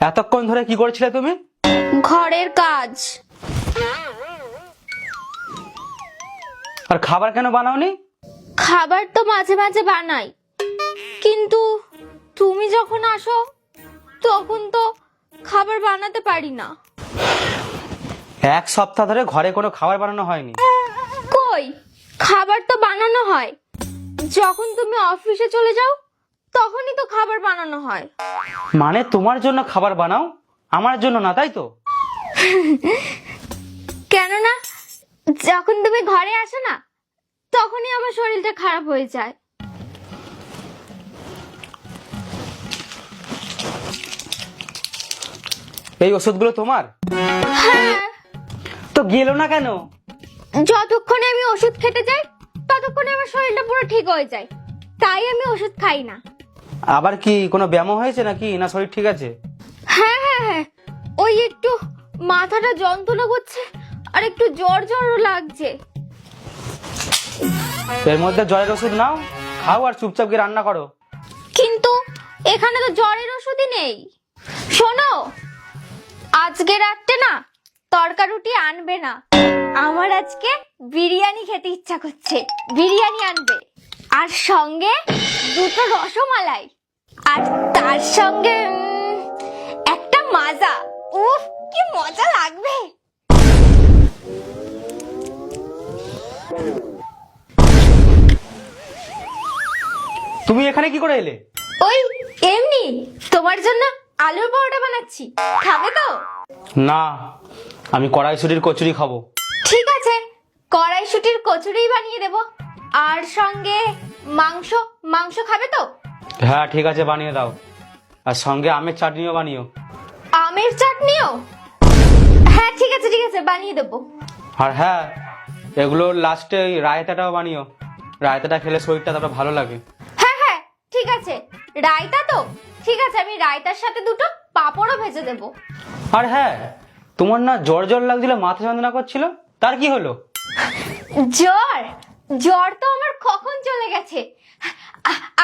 এতক্ষণ ধরে কি করছিলে তুমি? ঘরের কাজ। আর খাবার কেন বানাওনি? খাবার তো মাঝে মাঝে বানাই, কিন্তু তুমি যখন আসো তখন তো খাবার বানাতে পারি না। এক সপ্তাহ ধরে ঘরে কোনো খাবার বানানো হয়নি। কই, খাবার তো বানানো হয়। যখন তুমি অফিসে চলে যাও তখনই তো খাবার বানানো হয়। মানে তোমার জন্য খাবার বানাও, আমার জন্য না, তাই তো? কেননা যখন তুমি ঘরে আসো না তখনই আমার শরীরটা খারাপ হয়ে যায়। এই ওষুধগুলো তোমার? হ্যাঁ, তো গেলো না কেন? যতক্ষণে আমি ওষুধ খেতে যাই ততক্ষণে আমার শরীরটা পুরো ঠিক হয়ে যায়, তাই আমি ওষুধ খাই না। আবার কি কোনো ব্যায়াম হয়েছে নাকি, না শরীর ঠিক আছে? হ্যাঁ হ্যাঁ হ্যাঁ, ওই একটু মাথাটা যন্ত্রণা করছে আর একটু জ্বর জ্বরও লাগছে। এর মধ্যে জ্বরের ওষুধ নাও, খাও আর চুপচাপ গিয়ে রান্না করো। কিন্তু এখানে তো জ্বরের ওষুধই নেই। শোনো, আজকে রাতে না তরকা রুটি আনবে না, আমার আজকে বিরিয়ানি খেতে ইচ্ছা করছে। বিরিয়ানি আনবে, আর সঙ্গে দুটো রসমালাই, আর তার সঙ্গে একটা মাজা। উফ, কি মজা লাগবে। তুমি এখানে কি করে এলে? ওই এমনি তোমার জন্য আলুর পরোটা বানাচ্ছি, খাবে তো? না, আমি কড়াইশুটির কচুরি খাবো। ঠিক আছে, কড়াইশুটির কচুরি বানিয়ে দেব। আর সঙ্গে মাংস। মাংস খাবে তো? হ্যাঁ ঠিক আছে, বানিয়ে দাও। আর সঙ্গে আমের চাটনিও বানিও। আমের চাটনিও? হ্যাঁ ঠিক আছে ঠিক আছে, বানিয়ে দেব। আর হ্যাঁ, এগুলোর লাস্টে ওই রায়তাটাও বানিও। রায়তাটা খেলে শরীরটা তারপরে ভালো লাগে। হ্যাঁ হ্যাঁ ঠিক আছে, রায়তা তো? ঠিক আছে, আমি রায়তার সাথে দুটো পাঁপড়ও ভেজে দেব। আর হ্যাঁ, তোমার না জ্বর জ্বর লাগছিল, মাথা যন্ত্রণা করছিল, তার কি হলো? জ্বর? জ্বর তো আমার কখন চলে গেছে।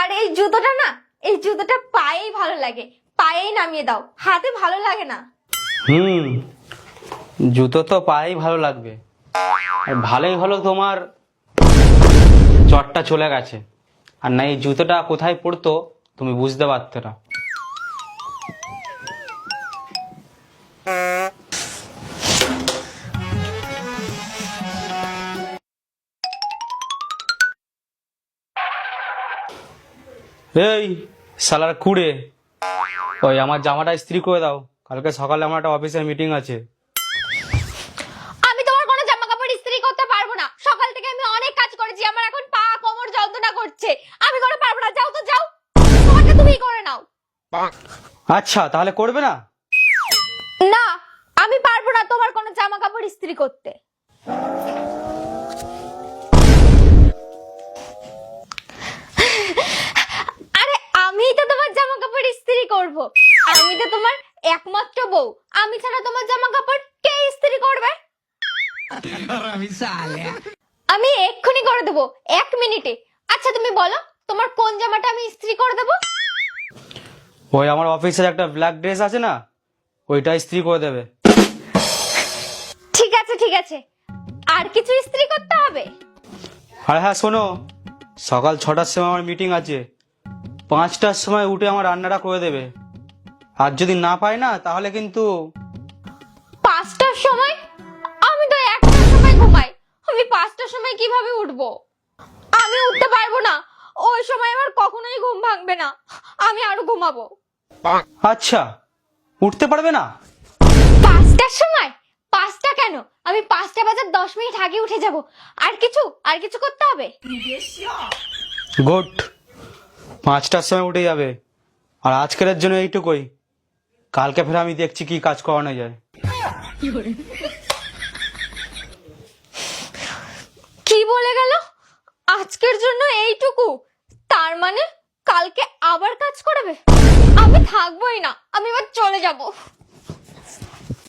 আর এই জুতোটা না, এই জুতোটা পায়েই ভালো লাগে, পায়েই নামিয়ে দাও, হাতে ভালো লাগে না। জুতো তো পায়েই ভালো লাগবে। আর ভালোই হলো তোমার জ্বরটা চলে গেছে, আর না এই জুতোটা কোথায় পড়তো তুমি বুঝতে পারতো না। এই শালার কুড়ে, ওই আমার জামাটা ইস্ত্রি করে দাও, কালকে সকালে আমার একটা অফিসের মিটিং আছে। আমি তোমার কোনো জামা কাপড় ইস্ত্রি করতে পারবো না। সকাল থেকে আমি অনেক কাজ করেছি, আমার এখন পা কোমর যন্ত্রণা করছে, আমি করে পারবো না। যাও তো যাও, তোমারটা তুমিই করে নাও। আচ্ছা তাহলে করবে না? না, আমি পারবো না তোমার কোনো জামা কাপড় ইস্ত্রি করতে। আরে আমিই তো তোমার জামা কাপড় ইস্ত্রি করব, আমি তো তোমার একমাত্র বউ, আমি ছাড়া তোমার জামা কাপড় কে ইস্ত্রি করবে? আমি এক্ষুনি করে দেবো, 1 মিনিটে। আচ্ছা তুমি বলো, তোমার কোন জামাটা আমি ইস্ত্রি করে দেবো? ওই আমার অফিসের একটা ব্ল্যাক ড্রেস আছে না, ওইটা ইস্ত্রি করে দেবে। ঠিক আছে ঠিক আছে, আর কিছু ইস্ত্রি করতে হবে? আর হ্যাঁ শোনো, সকাল 6টার সময় আমার মিটিং আছে, 5টার সময় উঠে আমার রান্নাটা করে দেবে। আর যদি না পাই না তাহলে কিন্তু 5টার সময়? আমি তো 1টার সময় ঘুমাই, আমি 5টার সময় কিভাবে উঠবো? আমি উঠতে পারবো না, ওই সময় আমার কখনোই ঘুম ভাঙবে না, আমি আরো ঘুমাবো। আচ্ছা, উঠতে পারবে না? 5টার সময়? 5টা কেন, আমি 5টা বাজার 10 মিনিট আগে উঠে যাব। আর কিছু করতে হবে? গুড, 5টার সময় উঠে যাবে। আর আজকের জন্য এইটুকুই, কালকে ফের আমি দেখছি কি কাজ করানো যায়। কি বলে গেল? আজকের জন্য এইটুকু? তার মানে কালকে আবার কাজ করাবে? আমি থাকবোই না, আমি এবার চলে যাব।